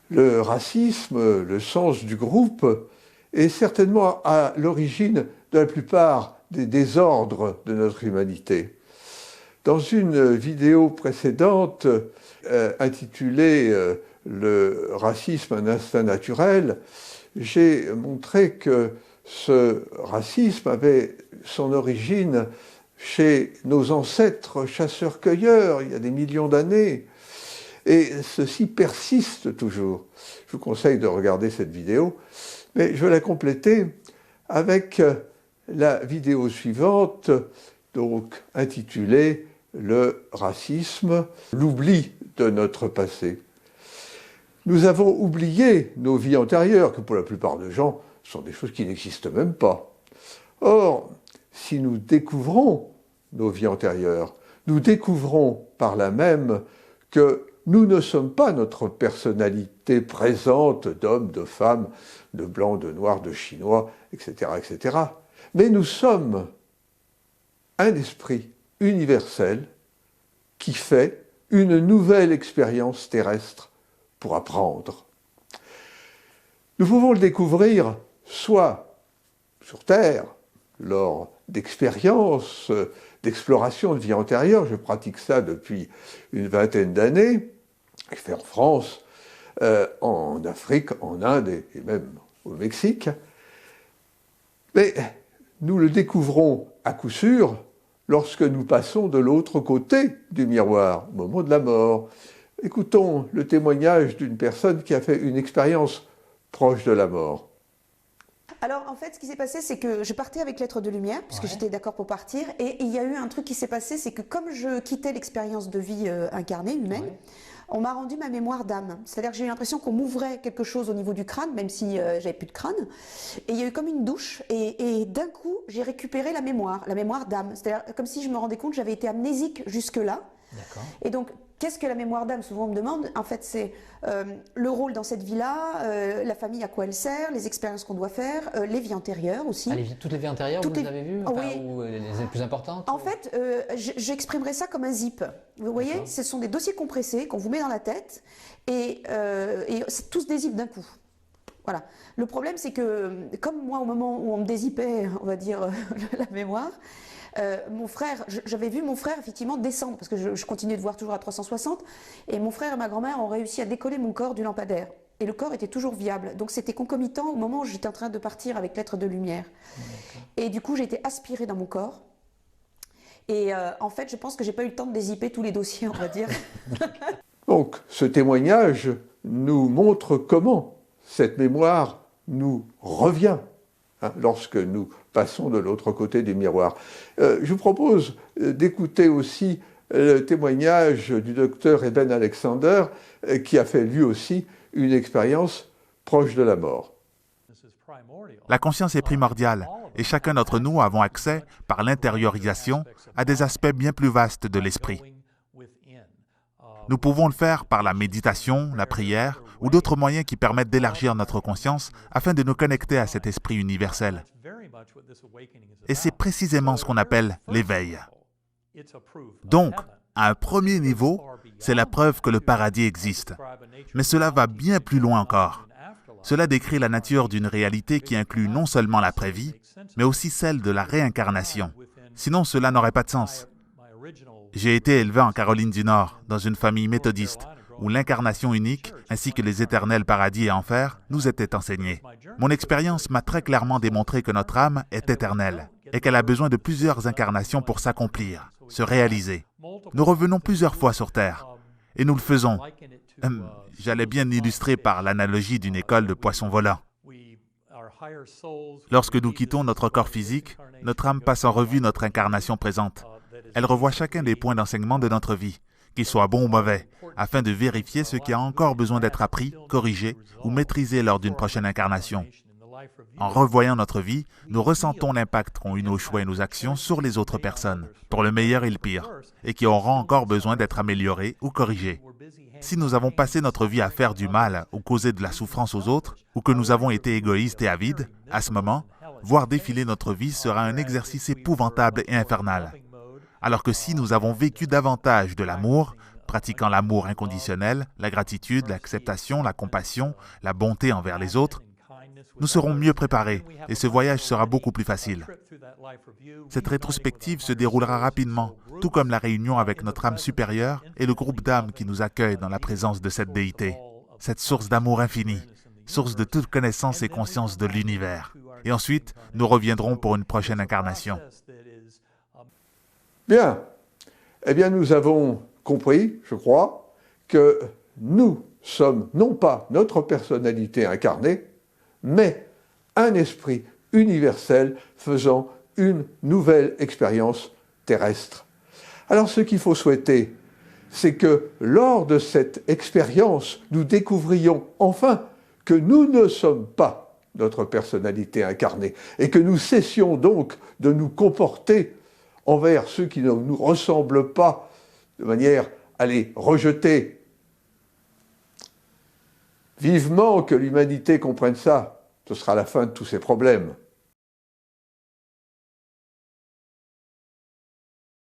Le racisme, le sens du groupe, est certainement à l'origine de la plupart des désordres de notre humanité. Dans une vidéo précédente intitulée Le racisme, un instinct naturel, j'ai montré que ce racisme avait son origine chez nos ancêtres chasseurs-cueilleurs, il y a des millions d'années, et ceci persiste toujours. Je vous conseille de regarder cette vidéo, mais je vais la compléter avec la vidéo suivante, donc intitulée « Le racisme, l'oubli de notre passé ». Nous avons oublié nos vies antérieures, que pour la plupart des gens sont des choses qui n'existent même pas. Or, si nous découvrons nos vies antérieures, nous découvrons par là même que nous ne sommes pas notre personnalité présente d'homme, de femme, de blanc, de noir, de chinois, etc., etc. Mais nous sommes un esprit universel qui fait une nouvelle expérience terrestre pour apprendre. Nous pouvons le découvrir soit sur Terre, lors d'expériences, d'exploration de vie antérieure, je pratique ça depuis une vingtaine d'années, je fais en France, en Afrique, en Inde et même au Mexique. Mais nous le découvrons à coup sûr lorsque nous passons de l'autre côté du miroir, au moment de la mort. Écoutons le témoignage d'une personne qui a fait une expérience proche de la mort. Alors en fait ce qui s'est passé c'est que je partais avec Lettres de Lumière puisque j'étais d'accord pour partir et il y a eu un truc qui s'est passé, c'est que comme je quittais l'expérience de vie incarnée, humaine, on m'a rendu ma mémoire d'âme. C'est-à-dire que j'ai eu l'impression qu'on m'ouvrait quelque chose au niveau du crâne, même si j'avais plus de crâne. Et il y a eu comme une douche et d'un coup j'ai récupéré la mémoire d'âme. C'est-à-dire comme si je me rendais compte que j'avais été amnésique jusque-là. Et donc, qu'est-ce que la mémoire d'âme? Souvent on me demande, en fait c'est le rôle dans cette vie-là, la famille à quoi elle sert, les expériences qu'on doit faire, les vies antérieures aussi. Ah, toutes les vies antérieures, vous les avez vues, oui. Ou les plus importantes? En fait, j'exprimerais ça comme un zip. Vous voyez, ce sont des dossiers compressés qu'on vous met dans la tête et c'est tous des zips d'un coup. Voilà. Le problème c'est que, comme moi au moment où on me dézippait, on va dire, la mémoire, mon frère, j'avais vu mon frère effectivement descendre, parce que je continuais de voir toujours à 360, et mon frère et ma grand-mère ont réussi à décoller mon corps du lampadaire. Et le corps était toujours viable. Donc c'était concomitant au moment où j'étais en train de partir avec Lettres de Lumière. Et du coup j'ai été aspirée dans mon corps. Et en fait je pense que j'ai pas eu le temps de dézipper tous les dossiers, on va dire. Donc ce témoignage nous montre comment cette mémoire nous revient lorsque nous passons de l'autre côté du miroir. Je vous propose d'écouter aussi le témoignage du docteur Eben Alexander, qui a fait lui aussi une expérience proche de la mort. La conscience est primordiale et chacun d'entre nous avons accès, par l'intériorisation, à des aspects bien plus vastes de l'esprit. Nous pouvons le faire par la méditation, la prière ou d'autres moyens qui permettent d'élargir notre conscience afin de nous connecter à cet esprit universel. Et c'est précisément ce qu'on appelle l'éveil. Donc, à un premier niveau, c'est la preuve que le paradis existe. Mais cela va bien plus loin encore. Cela décrit la nature d'une réalité qui inclut non seulement l'après-vie, mais aussi celle de la réincarnation. Sinon, cela n'aurait pas de sens. J'ai été élevé en Caroline du Nord, dans une famille méthodiste, où l'incarnation unique, ainsi que les éternels paradis et enfers, nous étaient enseignés. Mon expérience m'a très clairement démontré que notre âme est éternelle et qu'elle a besoin de plusieurs incarnations pour s'accomplir, se réaliser. Nous revenons plusieurs fois sur Terre, et nous le faisons. J'allais bien illustrer par l'analogie d'une école de poissons volants. Lorsque nous quittons notre corps physique, notre âme passe en revue notre incarnation présente. Elle revoit chacun des points d'enseignement de notre vie, qu'ils soient bons ou mauvais, afin de vérifier ce qui a encore besoin d'être appris, corrigé ou maîtrisé lors d'une prochaine incarnation. En revoyant notre vie, nous ressentons l'impact qu'ont eu nos choix et nos actions sur les autres personnes, pour le meilleur et le pire, et qui auront encore besoin d'être améliorées ou corrigées. Si nous avons passé notre vie à faire du mal ou causer de la souffrance aux autres, ou que nous avons été égoïstes et avides, à ce moment, voir défiler notre vie sera un exercice épouvantable et infernal. Alors que si nous avons vécu davantage de l'amour, pratiquant l'amour inconditionnel, la gratitude, l'acceptation, la compassion, la bonté envers les autres, nous serons mieux préparés et ce voyage sera beaucoup plus facile. Cette rétrospective se déroulera rapidement, tout comme la réunion avec notre âme supérieure et le groupe d'âmes qui nous accueille dans la présence de cette déité, cette source d'amour infini, source de toute connaissance et conscience de l'univers. Et ensuite, nous reviendrons pour une prochaine incarnation. Bien. Eh bien, nous avons compris, je crois, que nous sommes non pas notre personnalité incarnée, mais un esprit universel faisant une nouvelle expérience terrestre. Alors, ce qu'il faut souhaiter, c'est que lors de cette expérience, nous découvrions enfin que nous ne sommes pas notre personnalité incarnée et que nous cessions donc de nous comporter envers ceux qui ne nous ressemblent pas de manière à les rejeter. Vivement que l'humanité comprenne ça, ce sera la fin de tous ces problèmes.